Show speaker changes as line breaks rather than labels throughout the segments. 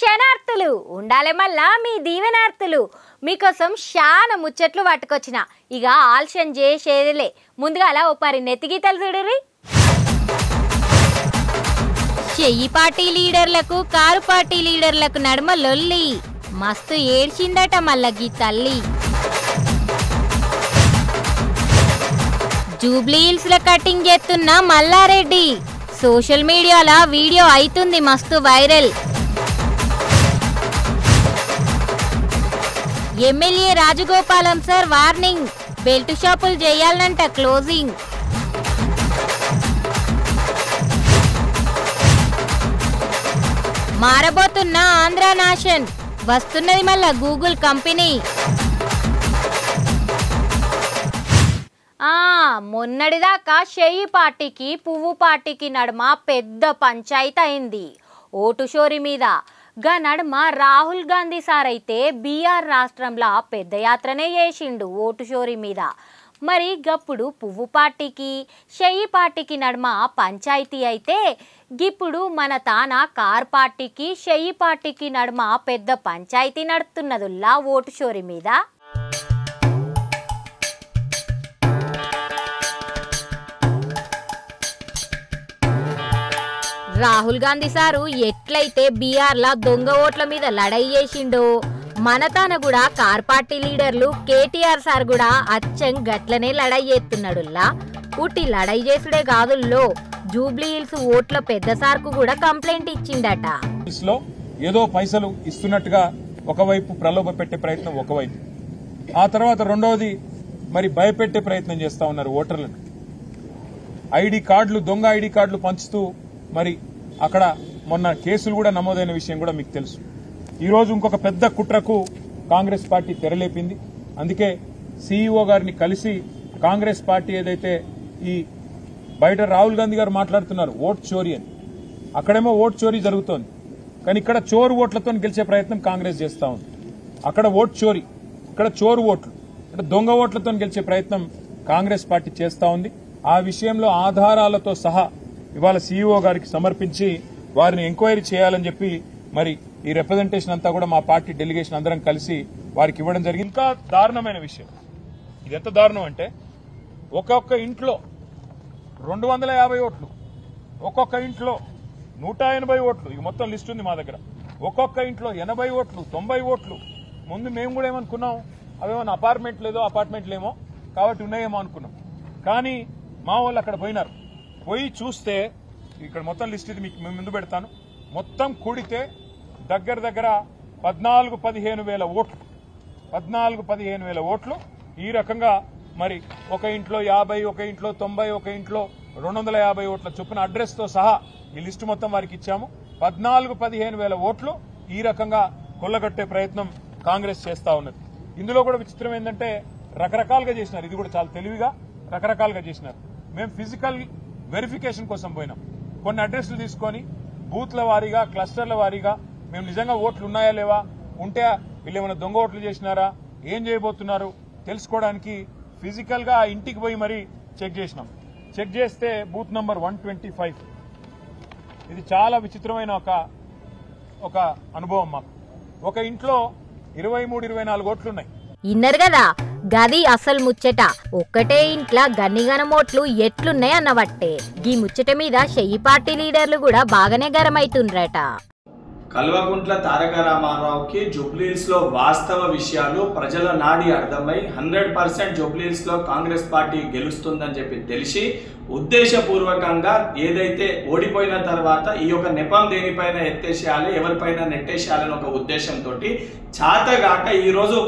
శనార్థులు ఉండాలి మళ్ళా మీ దీవెనార్థులు మీకోసం చాలా ముచ్చట్లు పట్టుకొచ్చిన ఇక ఆల్షన్ చేసేదిలే ముందుగా ఓ పరి నెత్తిగీతలు చూడుర్రి చెయ్యి పార్టీ లీడర్లకు కారు పార్టీ లీడర్లకు నడుమ లొల్లి మస్తు ఏడ్చిందట మల్లగి తల్లి జూబ్లీ హిల్స్ లో కటింగ్ చేస్తున్న మల్లారెడ్డి సోషల్ మీడియాలో వీడియో అవుతుంది మస్తు viral MLA Rajagopalam sir warning belt షాపులు చేయాలంట క్లోజింగ్ మారబోతున్న ఆంధ్ర నేషన్ వస్తున్నది మళ్ళా గూగుల్ కంపెనీ మొన్నటిదాకా షెయ్యి పార్టీకి పువ్వు పార్టీకి నడుమ పెద్ద పంచాయతీ అయింది ఓటు షోరీ మీద గా నడుమ రాహుల్ గాంధీ సార్ అయితే బీఆర్ రాష్ట్రంలో పెద్ద యాత్రనే చేసిండు ఓటు షోరీ మీద మరి గప్పుడు పువ్వు పార్టీకి షెయ్యి పార్టీకి నడుమ పంచాయతీ అయితే గిప్పుడు మన తాన కార్ పార్టీకి షెయ్యి పార్టీకి నడుమ పెద్ద పంచాయతీ నడుతున్నదుల్లా ఓటు షోరీ మీద రాహుల్ గాంధీ సారు ఎట్లయితే బీఆర్లా దొంగ ఓట్ల మీద లడై చేసిండో మన తాన కూడా కార్ పార్టీ లీడర్లు కేటీఆర్ సార్ కూడా అచ్చం గట్లనే లడై చేస్తున్నాడుల్లా ఉట్టి లడై చేసుడే కాదుల్లో జూబ్లీ హిల్స్ ఓట్ల పెద్ద సార్కు కూడా కంప్లైంట్ ఇచ్చిండట
ఏదో పైసలు ఇస్తున్నట్టుగా ఒకవైపు ప్రలోభ పెట్టే ప్రయత్నం ఒకవైపు ఆ తర్వాత రెండవది మరి భయపెట్టే ప్రయత్నం చేస్తా ఉన్నారు ఓటర్లను ఐడి కార్డులు దొంగ ఐడి కార్డులు పంచుతూ మరి అక్కడ మొన్న కేసులు కూడా నమోదైన విషయం కూడా మీకు తెలుసు ఈ రోజు ఇంకొక పెద్ద కుట్రకు కాంగ్రెస్ పార్టీ తెరలేపింది అందుకే సీఈఓ గారిని కలిసి కాంగ్రెస్ పార్టీ ఏదైతే ఈ బయట రాహుల్ గాంధీ గారు మాట్లాడుతున్నారు ఓట్ చోరీ అని అక్కడేమో ఓట్ చోరీ జరుగుతోంది కానీ ఇక్కడ చోరు ఓట్లతో గెలిచే ప్రయత్నం కాంగ్రెస్ చేస్తా ఉంది అక్కడ ఓట్ చోరీ ఇక్కడ చోరు ఓట్లు అంటే దొంగ ఓట్లతో గెలిచే ప్రయత్నం కాంగ్రెస్ పార్టీ చేస్తా ఉంది ఆ విషయంలో ఆధారాలతో సహా ఇవాళ సీఈఓ గారికి సమర్పించి వారిని ఎంక్వైరీ చేయాలని చెప్పి మరి ఈ రిప్రజెంటేషన్ అంతా కూడా మా పార్టీ డెలిగేషన్ అందరం కలిసి వారికి ఇవ్వడం జరిగింది ఇంకా దారుణమైన విషయం ఇది ఎంత దారుణం అంటే ఒక్కొక్క ఇంట్లో 250 ఓట్లు ఒక్కొక్క ఇంట్లో 180 ఓట్లు ఇక మొత్తం లిస్ట్ ఉంది మా దగ్గర ఒక్కొక్క ఇంట్లో 80 ఓట్లు 90 ఓట్లు ముందు మేము కూడా ఏమనుకున్నాం అవేమన్నా అపార్ట్మెంట్లేమో కాబట్టి ఉన్నాయేమో అనుకున్నాం కానీ మా వాళ్ళు అక్కడ పోయి చూస్తే ఇక్కడ మొత్తం లిస్ట్ ఇది మీకు ముందు పెడతాను మొత్తం కూడితే దగ్గర 14-15 వేల ఓట్లు 14-15 వేల ఓట్లు ఈ రకంగా మరి ఒక ఇంట్లో 50 ఒక ఇంట్లో 90 ఒక ఇంట్లో 250 ఓట్ల చొప్పున అడ్రస్ తో సహా ఈ లిస్టు మొత్తం వారికి ఇచ్చాము 14-15 వేల ఓట్లు ఈ రకంగా కొల్లగొట్టే ప్రయత్నం కాంగ్రెస్ చేస్తా ఉన్నది ఇందులో కూడా విచిత్రం ఏంటంటే రకరకాలుగా చేసినారు ఇది కూడా చాలా తెలివిగా రకరకాలుగా చేసినారు మేము ఫిజికల్ వెరిఫికేషన్ కోసం పోయినాం కొన్ని అడ్రస్లు తీసుకొని బూత్ల వారీగా క్లస్టర్ల వారీగా మేము నిజంగా ఓట్లు ఉన్నాయా లేవా ఉంటే వీళ్ళు ఏమైనా దొంగ ఓట్లు చేసినారా ఏం చేయబోతున్నారు తెలుసుకోవడానికి ఫిజికల్ గా ఇంటికి పోయి మరీ చెక్ చేసినాం చెక్ చేస్తే బూత్ నంబర్ 125 ఇది చాలా విచిత్రమైన ఒక అనుభవం మాకు ఒక ఇంట్లో 23-24 ఓట్లున్నాయి
ఇన్నర్ కదా గది అసలు ముచ్చట ఒక్కటే ఇంట్లో గన్నిగనం ఓట్లు ఎట్లున్నాయి అన్నవట్టే ఈ ముచ్చట మీద షెయ్యి పార్టీ లీడర్లు కూడా బాగానే గరమైతుండ్రట
కల్వకుంట్ల తారక రామారావుకి జూబ్లీహిల్స్ లో వాస్తవ విషయాలు ప్రజల నాడి అర్థమై 100% జూబ్లీహిల్స్ లో కాంగ్రెస్ పార్టీ గెలుస్తుందని చెప్పి తెలిసి ఉద్దేశపూర్వకంగా ఏదైతే ఓడిపోయిన తర్వాత ఈ యొక్క నెపం దేనిపైన ఎత్తేసేయాలి ఎవరిపైన నెట్టేసేయాలని ఒక ఉద్దేశంతో చాతగాక ఈరోజు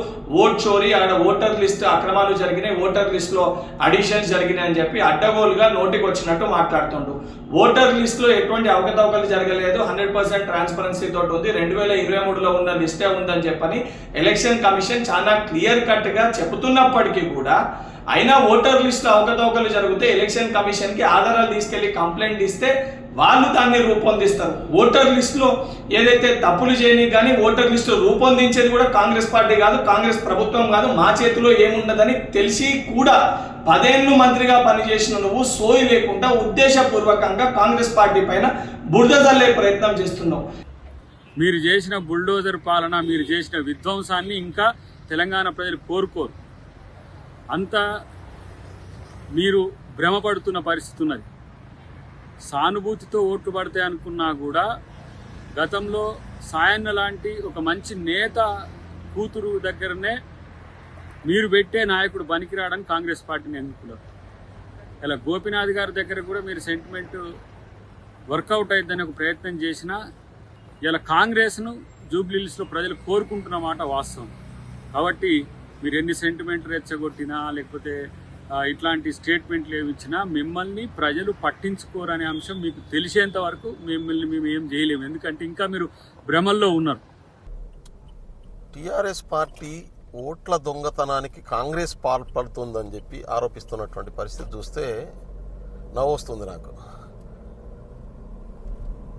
ఓట్ చోరీ అక్కడ ఓటర్ లిస్ట్ అక్రమాలు జరిగినాయి ఓటర్ లిస్ట్ లో అడిషన్స్ జరిగినాయి అని చెప్పి అడ్డగోలుగా నోటికి వచ్చినట్టు మాట్లాడుతుండు ఓటర్ లిస్ట్ లో ఎటువంటి అవకతవకలు జరగలేదు 100% ట్రాన్స్పరెన్సీ తోటి ఉంది 2023లో ఉన్న లిస్టే ఉందని చెప్పని ఎలక్షన్ కమిషన్ చాలా క్లియర్ కట్ గా చెబుతున్నప్పటికీ కూడా అయినా ఓటర్ లిస్ట్ లో అవకతవకలు జరిగితే ఎలక్షన్ కమిషన్ కి ఆధారాలు తీసుకెళ్లి కంప్లైంట్ ఇస్తే వాళ్ళు దాన్ని రూపొందిస్తారు ఓటర్ లిస్ట్ లో ఏదైతే తప్పులు చేయని కానీ ఓటర్ లిస్ట్ రూపొందించేది కూడా కాంగ్రెస్ పార్టీ కాదు కాంగ్రెస్ ప్రభుత్వం కాదు మా చేతిలో ఏముండదని తెలిసి కూడా 10 ఏళ్లు మంత్రిగా పనిచేసిన నువ్వు సోయి లేకుండా ఉద్దేశపూర్వకంగా కాంగ్రెస్ పార్టీ పైన బురద జల్లే ప్రయత్నం చేస్తున్నావు
మీరు చేసిన బుల్డోజర్ పాలన, మీరు చేసిన విధ్వంసాన్ని ఇంకా తెలంగాణ ప్రజలు కోరుకోరు. అంతా మీరు భ్రమపడుతున్న పరిస్థితి ఉన్నది. సానుభూతితో ఓట్లు పడతాయి అనుకున్నా కూడా గతంలో సాయన్న లాంటి ఒక మంచి నేత కూతురు దగ్గరనే మీరు పెట్టే నాయకుడు పనికిరాడని కాంగ్రెస్ పార్టీని ఎన్నుకున్నారు. ఇలా గోపీనాథ్ గారి దగ్గర కూడా మీరు సెంటిమెంట్ వర్కౌట్ అయిద్దని ఒక ప్రయత్నం చేసినా ఇలా కాంగ్రెస్ను జూబ్లీహిల్స్లో ప్రజలు కోరుకుంటున్నమాట వాస్తవం. కాబట్టి మీరు ఎన్ని సెంటిమెంట్ రెచ్చగొట్టినా లేకపోతే ఇట్లాంటి స్టేట్మెంట్లు ఏమి ఇచ్చినా మిమ్మల్ని ప్రజలు పట్టించుకోరనే అంశం మీకు తెలిసేంత వరకు మిమ్మల్ని మేము ఏం చేయలేము. ఎందుకంటే ఇంకా మీరు భ్రమల్లో ఉన్నారు.
టీఆర్ఎస్ పార్టీ ఓట్ల దొంగతనానికి కాంగ్రెస్ పాల్పడుతుందని చెప్పి ఆరోపిస్తున్నటువంటి పరిస్థితి చూస్తే నవ్వొస్తుంది నాకు.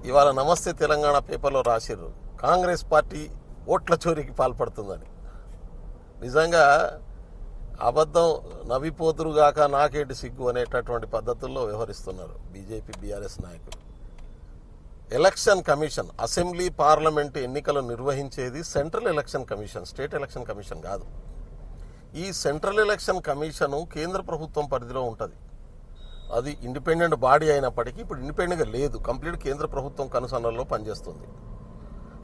ఇవాళ నమస్తే తెలంగాణ పేపర్లో రాసిర్రు కాంగ్రెస్ పార్టీ ఓట్ల చోరీకి పాల్పడుతుందని. నిజంగా అబద్ధం నవ్విపోతురుగాక నాకేటి సిగ్గు అనేటటువంటి పద్ధతుల్లో వ్యవహరిస్తున్నారు బీజేపీ బీఆర్ఎస్ నాయకులు. ఎలక్షన్ కమిషన్, అసెంబ్లీ పార్లమెంటు ఎన్నికలు నిర్వహించేది central election commission, state election commission కాదు. ఈ సెంట్రల్ ఎలక్షన్ కమిషన్ కేంద్ర ప్రభుత్వం పరిధిలో ఉంటుంది. అది ఇండిపెండెంట్ బాడీ అయినప్పటికీ ఇప్పుడు ఇండిపెండెంట్గా లేదు, కంప్లీట్ కేంద్ర ప్రభుత్వం కనుసన్నల్లో పనిచేస్తుంది.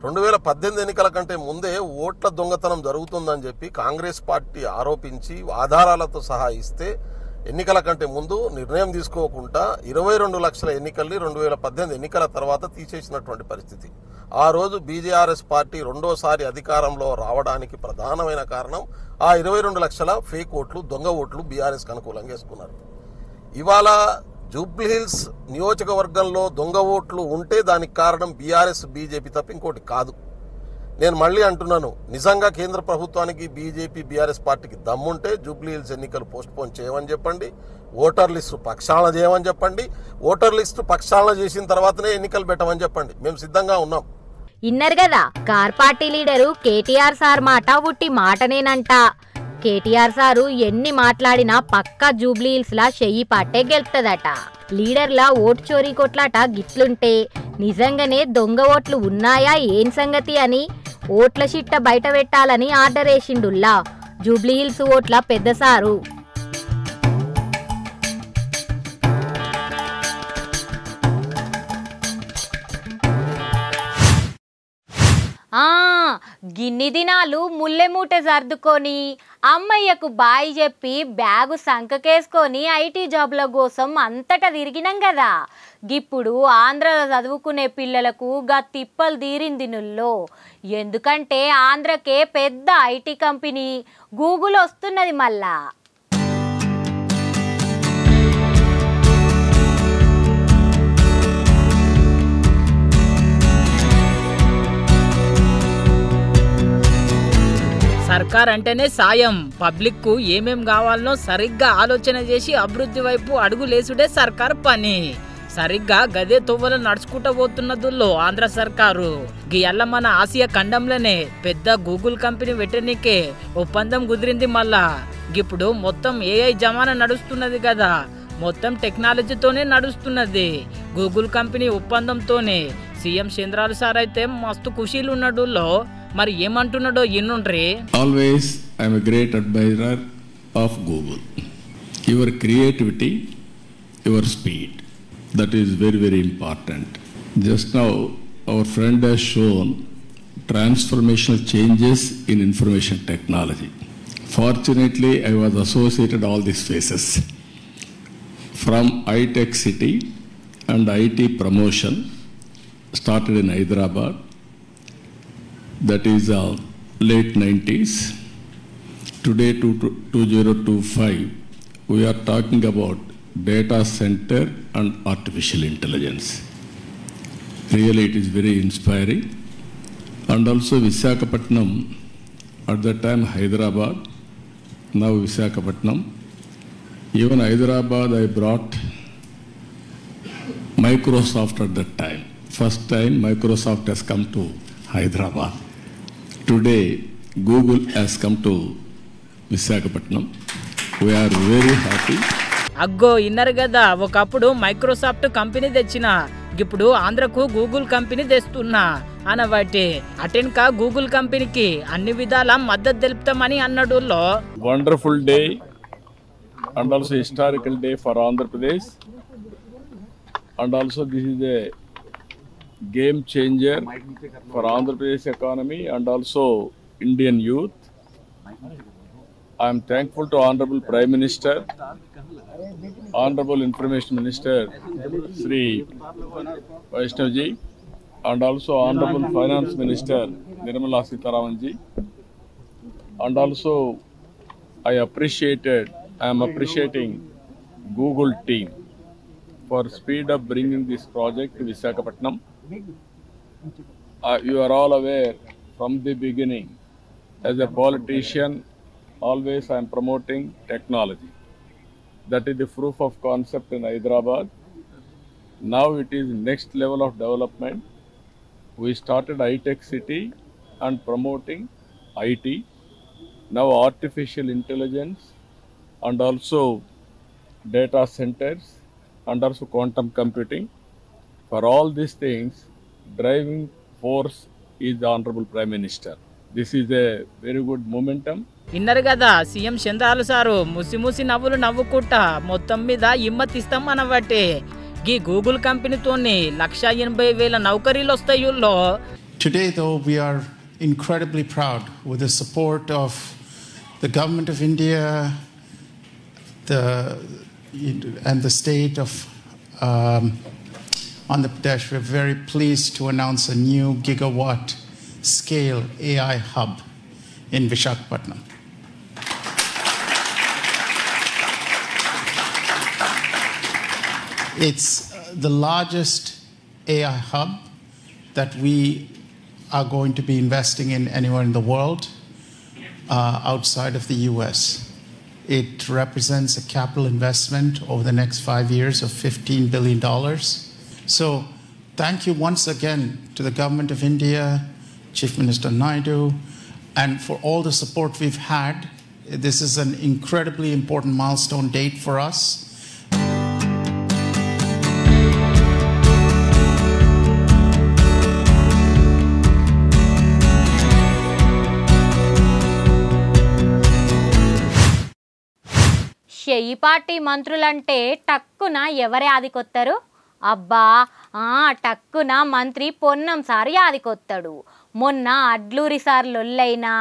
2018 ఎన్నికల కంటే ముందే ఓట్ల దొంగతనం జరుగుతుందని చెప్పి కాంగ్రెస్ పార్టీ ఆరోపించి ఆధారాలతో సహా ఇస్తే ఎన్నికల కంటే ముందు నిర్ణయం తీసుకోకుండా 22 లక్షల ఎన్నికల్ని 2018 ఎన్నికల తర్వాత తీసేసినటువంటి పరిస్థితి. ఆ రోజు బీజేఆర్ఎస్ పార్టీ రెండోసారి అధికారంలో రావడానికి ప్రధానమైన కారణం ఆ 22 లక్షల ఫేక్ ఓట్లు, దొంగ ఓట్లు బీఆర్ఎస్కి అనుకూలంగా వేసుకున్నారు. ఇవాళ జూబ్లీహిల్స్ నియోజకవర్గంలో దొంగ ఓట్లు ఉంటే దానికి కారణం బీఆర్ఎస్ బీజేపీ తప్ప ఇంకోటి కాదు. నేను మళ్ళీ అంటున్నాను, నిజంగా కేంద్ర ప్రభుత్వానికి బీజేపీ బీఆర్ఎస్ పార్టీకి దమ్ముంటే జూబ్లీహిల్స్ ఎన్నికలు పోస్ట్పోన్ చేయమని చెప్పండి, ఓటర్ లిస్టు ప్రక్షాళన చేయమని చెప్పండి, ఓటర్ లిస్టు ప్రక్షాళన చేసిన తర్వాతనే ఎన్నికలు పెట్టమని చెప్పండి. మేము సిద్ధంగా ఉన్నాం.
ఇన్నర్ కదా car party leader KTR sir మాట ఉట్టి మాటనేనంట. కేటీఆర్ సారు ఎన్ని మాట్లాడినా పక్కా జూబ్లీహిల్స్ లా చెయ్యి పాటే గెలుపుతుందట. లీడర్ల ఓటు చోరీ కొట్లాట గిట్లుంటే నిజంగానే దొంగ ఓట్లు ఉన్నాయా ఏం సంగతి అని ఓట్ల చిట్ట బయట పెట్టాలని ఆర్డర్ వేసిండుల్లా జూబ్లీహిల్స్ ఓట్ల పెద్ద సారు. గిన్ని దినాలు ముల్లెమూట సర్దుకొని అమ్మయ్యకు బాయ్ చెప్పి బ్యాగు సంకకేసుకొని ఐటీ జాబ్ల కోసం అంతటా తిరిగినాం కదా. గిప్పుడు ఆంధ్రలో చదువుకునే పిల్లలకు గా తిప్పలు తీరింది నుల్లో. ఎందుకంటే ఆంధ్రకే పెద్ద ఐటీ కంపెనీ గూగుల్ వస్తున్నది మళ్ళా.
సర్కార్ అంటేనే సాయం. పబ్లిక్ కు ఏమేం కావాలనో సరిగ్గా ఆలోచన చేసి అభివృద్ధి వైపు అడుగులేసుడే సర్కార్ పని. సరిగ్గా గదే తొవ్వలు నడుచుకుంటూ పోతున్నదుల్లో ఆంధ్ర సర్కారు. గియల్ల మన ఆసియా ఖండంలోనే పెద్ద గూగుల్ కంపెనీ పెట్టనీకే ఒప్పందం కుదిరింది. మళ్ళా ఇప్పుడు మొత్తం ఏఐ జమానా నడుస్తున్నది కదా, మొత్తం టెక్నాలజీతోనే నడుస్తున్నది. గూగుల్ కంపెనీ ఒప్పందంతోనే సీఎం చంద్రాలు సార్ అయితే మస్తు ఖుషీలు ఉన్నాడులో. మరి ఏమంటున్నాడో ఇన్నుండ్రి.
Always I'm a great admirer of Google. Your creativity, your speed, that is very, very important. Just now our friend has shown transformational changes in information technology. Fortunately, I was associated all these phases. From iTech City and IT promotion started in Hyderabad, that is late 90s. Today, 2025, we are talking about data center and artificial intelligence. Really, it is very inspiring. And also Visakhapatnam, at that time Hyderabad, now Visakhapatnam. Even Hyderabad, I brought Microsoft at that time. First time Microsoft has come to Hyderabad. Today, Google has come to Visakhapatnam. We are very happy.
అగ్గో ఇన్నర్ కదా, ఒకప్పుడు Microsoft company తెచ్చిన, ఇప్పుడు ఆంధ్రకు Google company తెస్తున్నా. అనబట్టి అటెన్క గూగుల్ కంపెనీకి అన్ని విధాల మద్దతు తెలుపుతామని అన్నాడు.
Wonderful day and also historical day for Andhra Pradesh, and also this is a game changer for Andhra Pradesh economy and also Indian youth. I am thankful to Honorable Prime Minister, Honorable Information Minister Sri Vaishnav ji, and also Honorable Finance Minister Nirmala Sitharaman ji, and also I am appreciating Google team for speed up bringing this project to Visakhapatnam. You are all aware from the beginning, as a politician, always I am promoting technology. That is the proof of concept in Hyderabad. Now it is next level of development. We started high-tech city and promoting IT. Now artificial intelligence and also data centers and also quantum computing. For all these things, driving force is the Honorable Prime Minister. This is a very good momentum.
Inner కదా CM చంద్రాలు sir ముసి నవ్వులు నవ్వుకుంటా మొత్తం మీద హిమ్మత్ ఇస్తాం అనబట్టి ఈ Google కంపెనీతోని 180,000 నౌకరీలు వస్తాయుల్లో.
Today though we are incredibly proud with the support of the government of India and the state of Andhra Pradesh. We're very pleased to announce a new gigawatt scale AI hub in Visakhapatnam. It's the largest AI hub that we are going to be investing in anywhere in the world outside of the US. It represents a capital investment over the next 5 years of $15 billion. So thank you once again to the government of India, Chief Minister Naidu, and for all the support we've had. This is an incredibly important milestone date for us.
షెయి party మంత్రులంటే టక్కున ఎవరే ఆదికొత్తారు? అబ్బా టక్కున మంత్రి పొన్నం సారి ఆదికొత్తాడు. మొన్న Adluri sir లొల్లైనా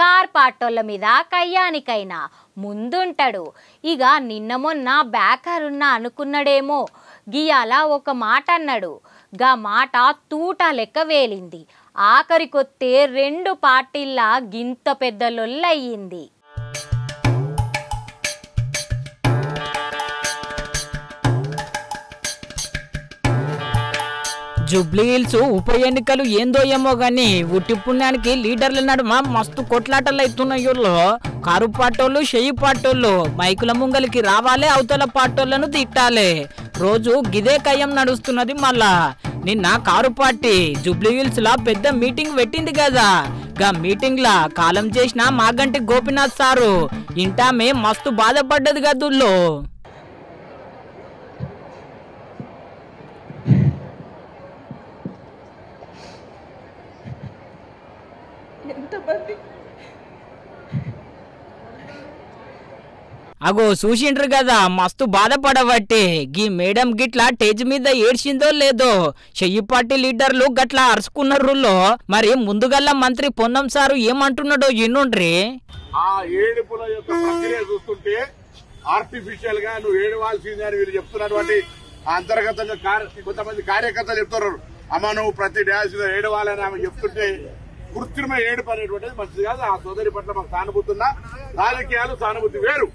car పాటోళ్ళ మీద కయ్యానికైనా ముందుంటాడు. ఇక నిన్న మొన్న బ్యాకరున్న అనుకున్నాడేమో, గియాల ఒక మాట అన్నాడు. గా మాట తూట లెక్క వేలింది. ఆఖరికొత్తే 2 పార్టీల్లా గింత పెద్ద లొల్లయ్యింది.
జూబ్లీ హిల్స్ ఉప ఎన్నికలు ఏందో ఏమో గాని ఉట్టి పుణ్యానికి లీడర్ల నడుమ మస్తు కొట్లాటలు అవుతున్నాయోళ్ళు. కారు పాటోళ్ళు షెయి పాటోళ్ళు మైకుల ముంగలికి రావాలే, అవతల పాటోళ్లను తిట్టాలే. రోజు గిదే కయ్యం నడుస్తున్నది. మళ్ళా నిన్న కారు పార్టీ జూబ్లీ హిల్స్ లా పెద్ద మీటింగ్ పెట్టింది కదా. గా మీటింగ్ లా కాలం చేసిన మాగంటి గోపినాథ్ సారు ఇంటామే మస్తు బాధపడ్డది గదుల్లో. అగో చూసిండ్రు కదా మస్తు బాధపడబట్టి గీ మేడం గిట్లా స్టేజ్ మీద ఏడ్చిందో లేదో. షెయి పార్టీ లీడర్లు గట్లా అరుచుకున్నారు. మరి ముందుగల్లా మంత్రి పొన్నం సారు ఏమంటున్నాడో ఇన్నుండ్రి.
ఆ ఏడుపుల యొక్క ప్రక్రియ చూస్తుంటే ఆర్టిఫిషియల్ గా నువ్వు ఏడవాల్సింది అని వీళ్ళు చెప్తున్నటువంటి అంతర్గతంగా కొంతమంది కార్యకర్తలు చెప్తున్నారు. అమ్మ నువ్వు ప్రతి డ్యాన్స్ ఏడవాలని ఆమె చెప్తుంటే కృత్రిమ ఏడుపు అనేటువంటిది మంచిది కాదు. ఆ సోదరి పట్ల మాకు సానుభూతి ఉన్నా, రాజకీయాలు సానుభూతి వేరు.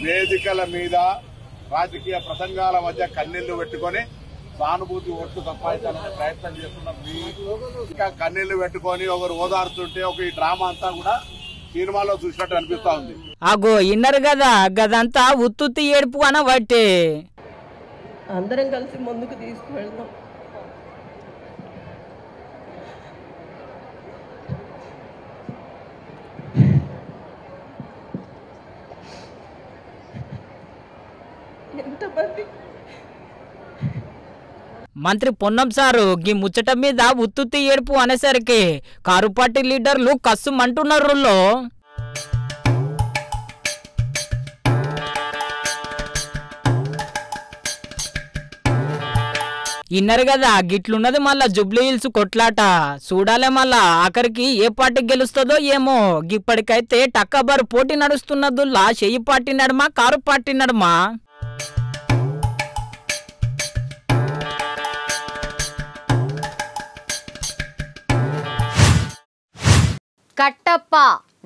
వేదికల మీద రాజకీయ ప్రసంగాల మధ్య కన్నీళ్లు పెట్టుకుని సానుభూతి ఓట్లు సంపాదించాలనే ప్రయత్నం చేస్తున్నాం. ఇంకా కన్నీళ్లు పెట్టుకుని ఒకరు ఓదారుతుంటే ఒక ఈ డ్రామా అంతా కూడా సినిమాలో చూసినట్టు అనిపిస్తా ఉంది.
అగో ఇన్నరు కదా గదంతా ఉత్తుత్తి ఏడుపు అనబట్టే.
అందరం కలిసి ముందుకు తీసుకువెళ్దాం.
మంత్రి పొన్నం సారు గీ ముచ్చట మీద ఉత్తుత్తి ఏడుపు అనేసరికి కారు పార్టీ లీడర్లు కస్సుమంటున్నారు. ఇన్నరు కదా గిట్లున్నది మళ్ళా జుబ్లీ హిల్స్ కొట్లాట. చూడాలే మళ్ళా ఆఖరికి ఏ పార్టీ గెలుస్తుందో ఏమో. ఇప్పటికైతే టక్కబర్ పోటీ నడుస్తున్నదుల్లా షెయ్యి పార్టీ నడుమ కారు పార్టీ నడుమ.
కట్టప్ప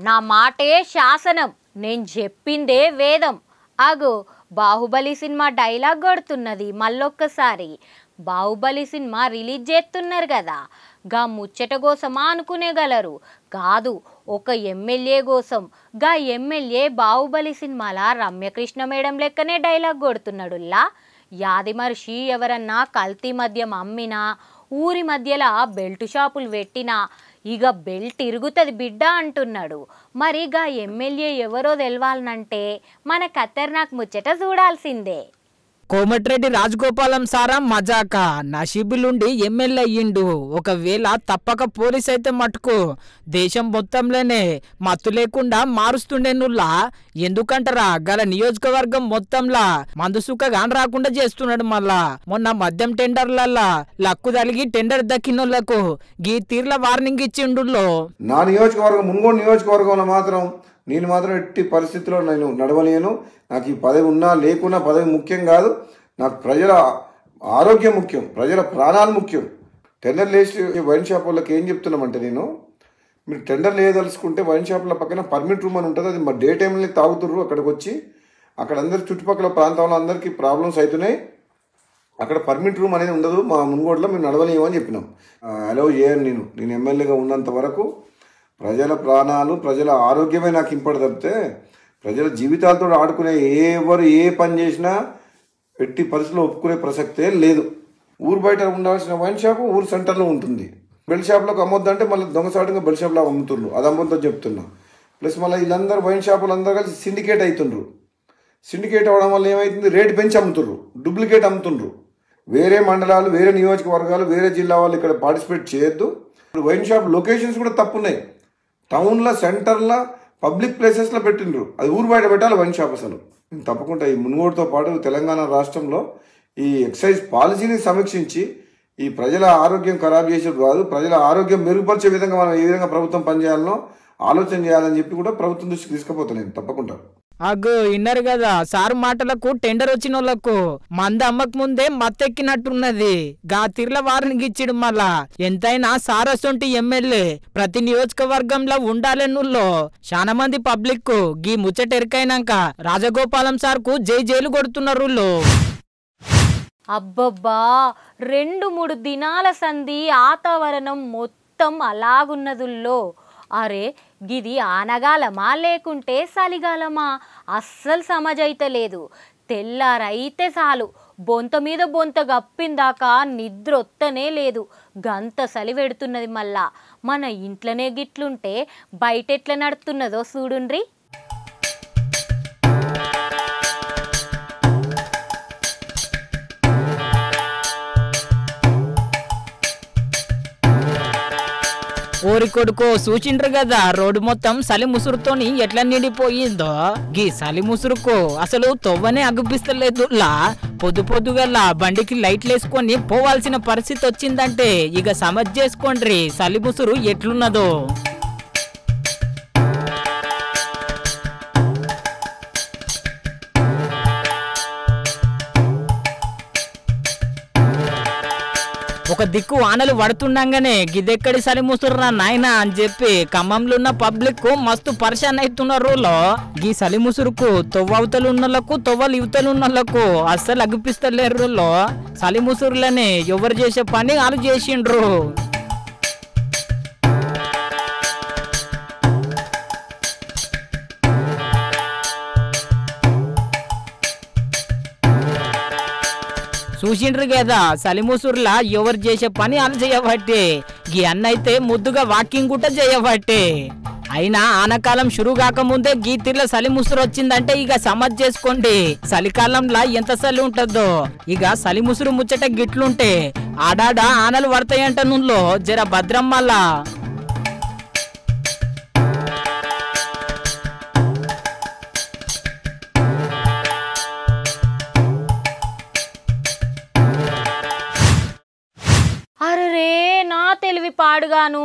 నా మాటే శాసనం, నేను చెప్పిందే వేదం. అగో బాహుబలి సినిమా డైలాగ్ కొడుతున్నది మళ్ళొక్కసారి. బాహుబలి సినిమా రిలీజ్ చేస్తున్నారు కదా, గా ముచ్చట కోసమా అనుకునేగలరు. కాదు, ఒక ఎమ్మెల్యే కోసం. గా ఎమ్మెల్యే బాహుబలి సినిమాల రమ్యకృష్ణ మేడం లెక్కనే డైలాగ్ కొడుతున్నాడుల్లా. యాది మనిషి ఎవరన్నా కల్తీ మద్యం అమ్మినా, ఊరి మధ్యలో బెల్ట్ షాపులు పెట్టినా ఇక బెల్ట్ ఇరుగుతుంది బిడ్డ అంటున్నాడు. మరి గా ఎమ్మెల్యే ఎవరో తెలవాలనంటే మన ఖతర్నాక్ ముచ్చట చూడాల్సిందే.
కోమటిరెడ్డి రాజగోపాలం సారా మజాక నషీబులుండి ఎమ్మెల్యే అయ్యిండు. ఒకవేళ తప్పక పోలీస్ అయితే మటుకు దేశం మొత్తంలోనే మత్తు లేకుండా మారుస్తుండే నుల్లా. ఎందుకంటారా గల నియోజకవర్గం మొత్తంలా మందు సుఖగా రాకుండా చేస్తున్నాడు. మళ్ళా మొన్న మద్యం టెండర్లల్లా లక్కు తలిగి టెండర్ దక్కినోళ్లకు గీ తీర్ల వార్నింగ్ ఇచ్చిండు.
నా నియోజకవర్గం మున్గోడు నియోజకవర్గంలో మాత్రం నేను మాత్రం ఎట్టి పరిస్థితుల్లో నేను నడవలేను. నాకు ఈ పదవి ఉన్నా లేకున్నా పదవి ముఖ్యం కాదు. నాకు ప్రజల ఆరోగ్యం ముఖ్యం, ప్రజల ప్రాణాలు ముఖ్యం. టెండర్ లేచి వైన్ షాప్ వాళ్ళకి ఏం చెప్తున్నామంటే, నేను మీరు టెండర్ లేదలుచుకుంటే వైన్ షాప్ల పక్కన పర్మిట్ రూమ్ అని ఉంటుంది. అది మా డే టైంలో తాగుతుర్రు. అక్కడికి వచ్చి అక్కడ అందరి చుట్టుపక్కల ప్రాంతంలో అందరికీ ప్రాబ్లమ్స్ అవుతున్నాయి. అక్కడ పర్మిట్ రూమ్ అనేది ఉండదు. మా మున్గోడులో మేము నడవలేము అని చెప్పినాం. అలౌ చేయను. నేను ఎమ్మెల్యేగా ఉన్నంత వరకు ప్రజల ప్రాణాలు, ప్రజల ఆరోగ్యమే నాకు ఇంపడి తప్పితే ప్రజల జీవితాలతో ఆడుకునే ఎవరు ఏ పని చేసినా ఎట్టి పరిస్థితుల్లో ఒప్పుకునే ప్రసక్తే లేదు. ఊరు బయట ఉండాల్సిన వైన్ షాపు ఊరు సెంటర్లో ఉంటుంది. బెల్ట్ షాప్లోకి అమ్మొద్దంటే మళ్ళీ దొంగసాటుగా బెల్ట్ షాప్లో అమ్ముతుండ్రు. అది అమ్మొద్దో చెప్తున్నా. ప్లస్ మళ్ళీ వీళ్ళందరూ వైన్ షాపులు అందరూ కలిసి సిండికేట్ అవుతుండ్రు. సిండికేట్ అవ్వడం వల్ల ఏమవుతుంది, రేటు పెంచి అమ్ముతుండ్రు, డూప్లికేట్ అమ్ముతుండ్రు. వేరే మండలాలు, వేరే నియోజకవర్గాలు, వేరే జిల్లా వాళ్ళు ఇక్కడ పార్టిసిపేట్ చేయొద్దు. వైన్ షాప్ లొకేషన్స్ కూడా తప్పున్నాయి. టౌన్లో, సెంటర్లో, పబ్లిక్ ప్లేసెస్లో పెట్టిండ్రు. అది ఊరు బయట పెట్టాలి వైన్ షాప్. అసలు తప్పకుండా ఈ మున్గోడుతో పాటు తెలంగాణ రాష్ట్రంలో ఈ ఎక్సైజ్ పాలసీని సమీక్షించి ఈ ప్రజల ఆరోగ్యం ఖరాబ్ చేసేది కాదు, ప్రజల ఆరోగ్యం మెరుగుపరిచే విధంగా మనం ఏ విధంగా ప్రభుత్వం పనిచేయాలనో ఆలోచన చేయాలని చెప్పి కూడా ప్రభుత్వం దృష్టికి తీసుకుపోతాను తప్పకుండా.
అగ్గు ఇన్నరు కదా సారు మాటలకు టెండర్ వచ్చిన వాళ్ళకు మంద అమ్మక ముందే మత్తెక్కినట్టున్నది. గా తీర్ల వారిని ఇచ్చిడు. మళ్ళా ఎంతైనా సారసొంటి ఎమ్మెల్యే ప్రతి నియోజకవర్గంలో ఉండాలెన్నుల్లో చాలా మంది పబ్లిక్ గీ ముచ్చట ఎరికైనాక రాజగోపాలం సార్ కు జై జైలు కొడుతున్నారు.
అబ్బబ్బా 2-3 దినాల సంధి వాతావరణం మొత్తం అలాగున్నదుల్లో. అరే గిది ఆనగాలమా లేకుంటే చలిగాలమా అస్సలు సమజైతలేదు. తెల్లారైతే చాలు బొంత మీద బొంత గప్పిందాకా నిద్రొత్తనే లేదు. గంత చలి పెడుతున్నది. మళ్ళా మన ఇంట్లోనే గిట్లుంటే బయట ఎట్లా నడుతున్నదో చూడుండ్రి.
ఓరి కొడుకో సూచిండ్రు కదా రోడ్డు మొత్తం సలి ముసురుతోని ఎట్లా నిండిపోయిందో. గీ సలి ముసురుకు అసలు తొవ్వనే అగుపిస్తలేదు. పొద్దుగల్లా బండికి లైట్లు వేసుకొని పోవాల్సిన పరిస్థితి వచ్చిందంటే ఇక సమజ్ చేసుకోండ్రి సలి ముసురు ఎట్లున్నదో. ఒక దిక్కు వానలు పడుతుండగానే గిదెక్కడి సలి ముసురురా నాయనా అని చెప్పి ఖమ్మంలో ఉన్న పబ్లిక్ మస్తు పరిశాన్ అవుతున్నారు. గీ సలి ముసురుకు తొవ్వవతలు ఉన్నోళ్లకు, తొవ్వలు ఇవతలు ఉన్నోళ్లకు అస్సలు అగిపిస్తలేరు. సలి ముసురులని ఎవరు చేసే పని వాళ్ళు చేసిండ్రు. చూసిండ్రు కదా సలిముసుర్లా ఎవరు చేసే పని వాళ్ళు చేయబట్టే. ఈ అన్న అయితే ముద్దుగా వాకింగ్ కూడా చేయబట్టే. అయినా ఆనకాలం షురు కాకముందే గీతిర్ల చలి ముసురు వచ్చిందంటే ఇక సమజ్ చేసుకోండి చలికాలంలో ఎంత చలి ఉంటుందో. ఇక చలి ముసురు ముచ్చట గిట్లుంటే ఆడాడ ఆనలు పడతాయంట నువ్వులో జర భద్రం మళ్ళా.
అరే నా తెలివి పాడుగాను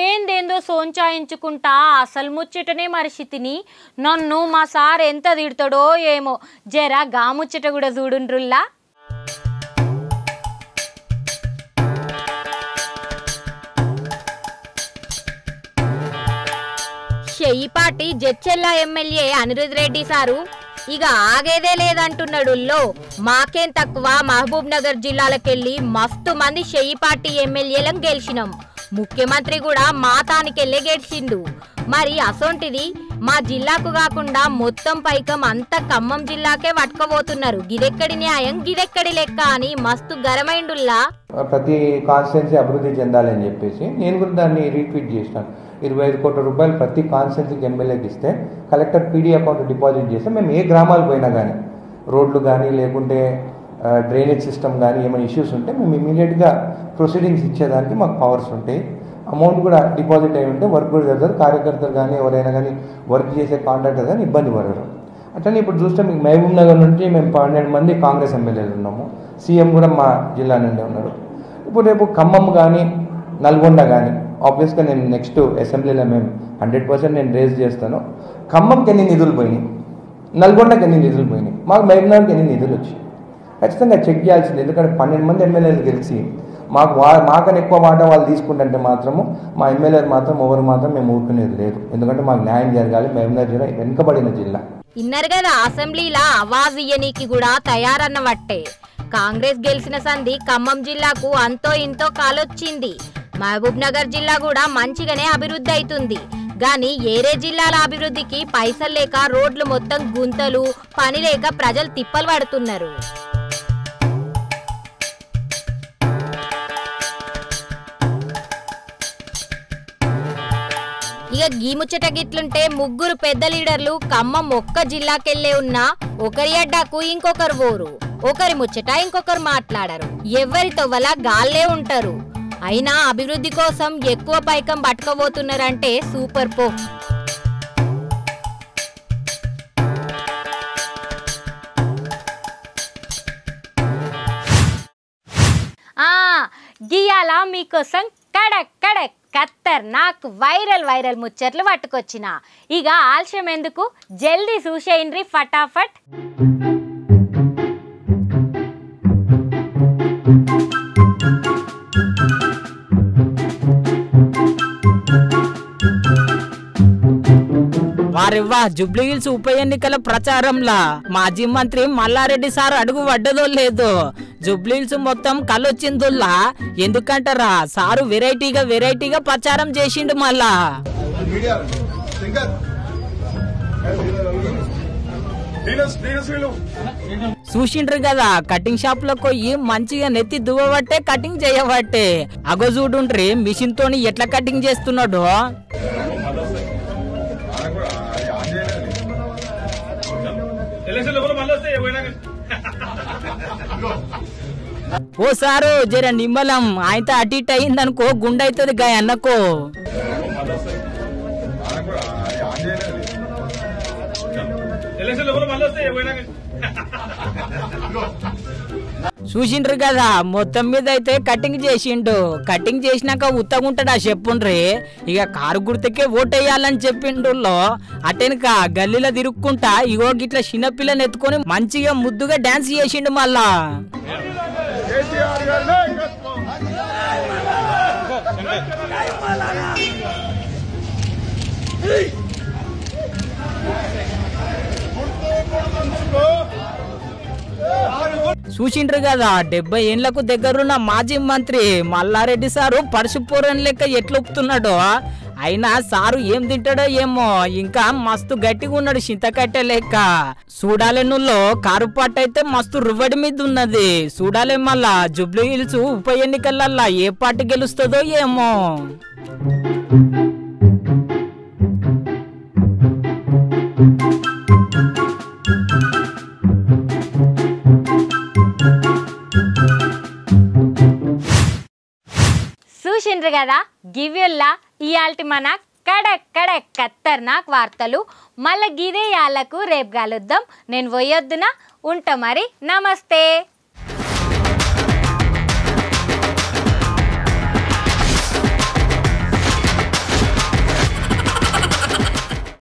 ఏందేందో సోంచాయించుకుంటా అసలు ముచ్చటనే మరిచితిని. నన్ను మా సార్ ఎంత తిడతాడో ఏమో, జర గా ముచ్చట కూడా చూడుండ్రుల్లా. షెయ్యిపాటి జడ్చెల్ల ఎమ్మెల్యే అనిరుద్ రెడ్డి సారు ఇక ఆగేదే లేదంటున్నాడు. మాకేం తక్కువ మహబూబ్ నగర్ జిల్లాలకెళ్ళి మస్తు మంది షెయ్యిపాటి ఎమ్మెల్యేలను గెలిచినాం, ముఖ్యమంత్రి కూడా మా తానికెళ్ళే గెలిచిండు. మరి అసొంటిది మా జిల్లాకు కాకుండా మొత్తం పైకం అంతా ఖమ్మం జిల్లాకే పట్టుకోబోతున్నారు. గిదెక్కడి న్యాయం గిదెక్కడి లెక్క అని మస్తు గరమైండుల్లా.
ప్రతి కాన్స్టిట్యున్సీ అభివృద్ధి చెందాలని చెప్పేసి నేను కూడా దాన్ని రీట్వీట్ చేసినాను. 25 కోట్ల రూపాయలు ప్రతి కాన్స్టిట్యున్సీకి ఎమ్మెల్యేకి ఇస్తే కలెక్టర్ పీడీ అకౌంట్ డిపాజిట్ చేస్తే మేము ఏ గ్రామాలకు పోయినా కానీ రోడ్లు కానీ లేకుంటే డ్రైనేజ్ సిస్టమ్ కానీ ఏమైనా ఇష్యూస్ ఉంటే మేము ఇమీడియట్గా ప్రొసీడింగ్స్ ఇచ్చేదానికి మాకు పవర్స్ ఉంటాయి. అమౌంట్ కూడా డిపాజిట్ అయి ఉంటే వర్క్ కూడా జరుగుతుంది. కార్యకర్తలు కానీ ఎవరైనా కానీ వర్క్ చేసే కాంట్రాక్టర్ కానీ ఇబ్బంది పడరు. అట్లనే ఇప్పుడు చూస్తే మీకు మహబూబ్ నగర్ నుంచి మేము 12 మంది కాంగ్రెస్ ఎమ్మెల్యేలు ఉన్నాము. సీఎం కూడా మా జిల్లా నుండి ఉన్నారు. ఇప్పుడు రేపు ఖమ్మం కానీ నల్గొండ కానీ ఆబ్వియస్గా నేను నెక్స్ట్ అసెంబ్లీలో మేము 100% నేను రేజ్ చేస్తాను. ఖమ్మంకి ఎన్ని నిధులు పోయినాయి, నల్గొండకి ఎన్ని నిధులు పోయినాయి, మాకు మహబూబ్ నగర్కి ఎన్ని నిధులు వచ్చాయి ఖచ్చితంగా చెక్ చేయాల్సింది. ఎందుకంటే 12 మంది ఎమ్మెల్యేలు గెలిచి మాకని ఎక్కువ వాటా వాళ్ళు తీసుకుంటుంటే మాత్రము మా ఎమ్మెల్యేలు మాత్రం ఎవరు మాత్రం మేము ఊరుకునేది లేదు. ఎందుకంటే మాకు న్యాయం జరగాలి. మహబూబ్ నగర్ జిల్లా వెనుకబడిన జిల్లా.
ఇన్నర్ కదా అసెంబ్లీలా అవాజ్ ఇయ్యనీకి కూడా తయారన్న వట్టే. కాంగ్రెస్ గెలిచిన సంధి ఖమ్మం జిల్లాకు అంతో ఇంతో కాలొచ్చింది. మహబూబ్ నగర్ జిల్లా కూడా మంచిగానే అభివృద్ధి అవుతుంది. గాని ఏరే జిల్లాల అభివృద్ధికి పైసలు లేక రోడ్లు మొత్తం గుంతలు, పని లేక ప్రజలు తిప్పలు పడుతున్నారు. ఇక గీ ముచ్చట గిట్లుంటే ముగ్గురు పెద్ద లీడర్లు ఖమ్మం ఒక్క జిల్లాకెళ్లే ఉన్నా ఒకరి అడ్డాకు ఇంకొకరు పోరు, ఒకరి ముచ్చట ఇంకొకరు మాట్లాడరు, ఎవరితో వల్ల గాల్లే ఉంటారు. అయినా అభివృద్ధి కోసం ఎక్కువ పైకం పట్టుకోబోతున్నారంటే సూపర్ పో. గియాల మీకోసం కడక్ కడక్ ఖతర్నాక్ వైరల్ ముచ్చట్లు పట్టుకొచ్చిన. ఇక ఆలస్యం ఎందుకు, జల్దీ చూసేయండి ఫటాఫట్.
వారివ్వా జుబ్లీ హిల్స్ ఉప ఎన్నికల ప్రచారంలా మాజీ మంత్రి మల్లారెడ్డి సార్ అడుగు పడ్డదో లేదో జుబ్లీ హిల్స్ మొత్తం కళ్ళొచ్చిందుల్లా. ఎందుకంటారా సారు వెరైటీగా ప్రచారం చేసిండు. మళ్ళా చూసిండ్రు కదా కటింగ్ షాప్ లో పోయి మంచిగా నెత్తి దువ్వబట్టే కటింగ్ చేయబట్టే. అగో చూడుండ్రి మిషన్ తోని ఎట్లా కటింగ్ చేస్తున్నాడు. ఓ సారు జర నిమ్మలం ఆయనతో అటు ఇటు అయిందనుకో గుండె అవుతుంది గా అన్నకో. చూసిండ్రు కదా మొత్తం మీద అయితే కటింగ్ చేసిండు. కటింగ్ చేసినాక ఉత్తగుంటాడా చెప్పుండ్రి. ఇక కారు గుర్తుకే ఓటేయాలని చెప్పిండు. అటెనక గల్లీలో తిరుక్కుంటా ఇగో గిట్లా చిన్నపిల్లని ఎత్తుకొని మంచిగా ముద్దుగా డాన్స్ చేసిండు. మళ్ళా చూసిండ్రు కదా 70 ఏళ్లకు దగ్గరున్న మాజీ మంత్రి మల్లారెడ్డి సారు పరుశుపూరన్ లెక్క ఎట్లొప్పుతున్నాడో. అయినా సారు ఏం తింటాడో ఏమో ఇంకా మస్తు గట్టిగా ఉన్నాడు చింతకట్టె లెక్క. చూడాలే నువ్వులో కారు పాట అయితే మస్తు రువ్వడి మీద ఉన్నది. చూడాలే మళ్ళా జుబ్లీ హిల్స్ ఉప ఎన్నికలల్లా ఏ పార్టీ గెలుస్తుందో ఏమో.
చూసిండ్రు కదా గివ్యుల్లా ఇయాల్టి మన కడక్ కడక్ ఖతర్నాక్ వార్తలు. మళ్ళీ గిదే యాళ్ళకు రేపు కలుద్దాం. నేను పోయొద్దునా ఉంటా మరి. నమస్తే.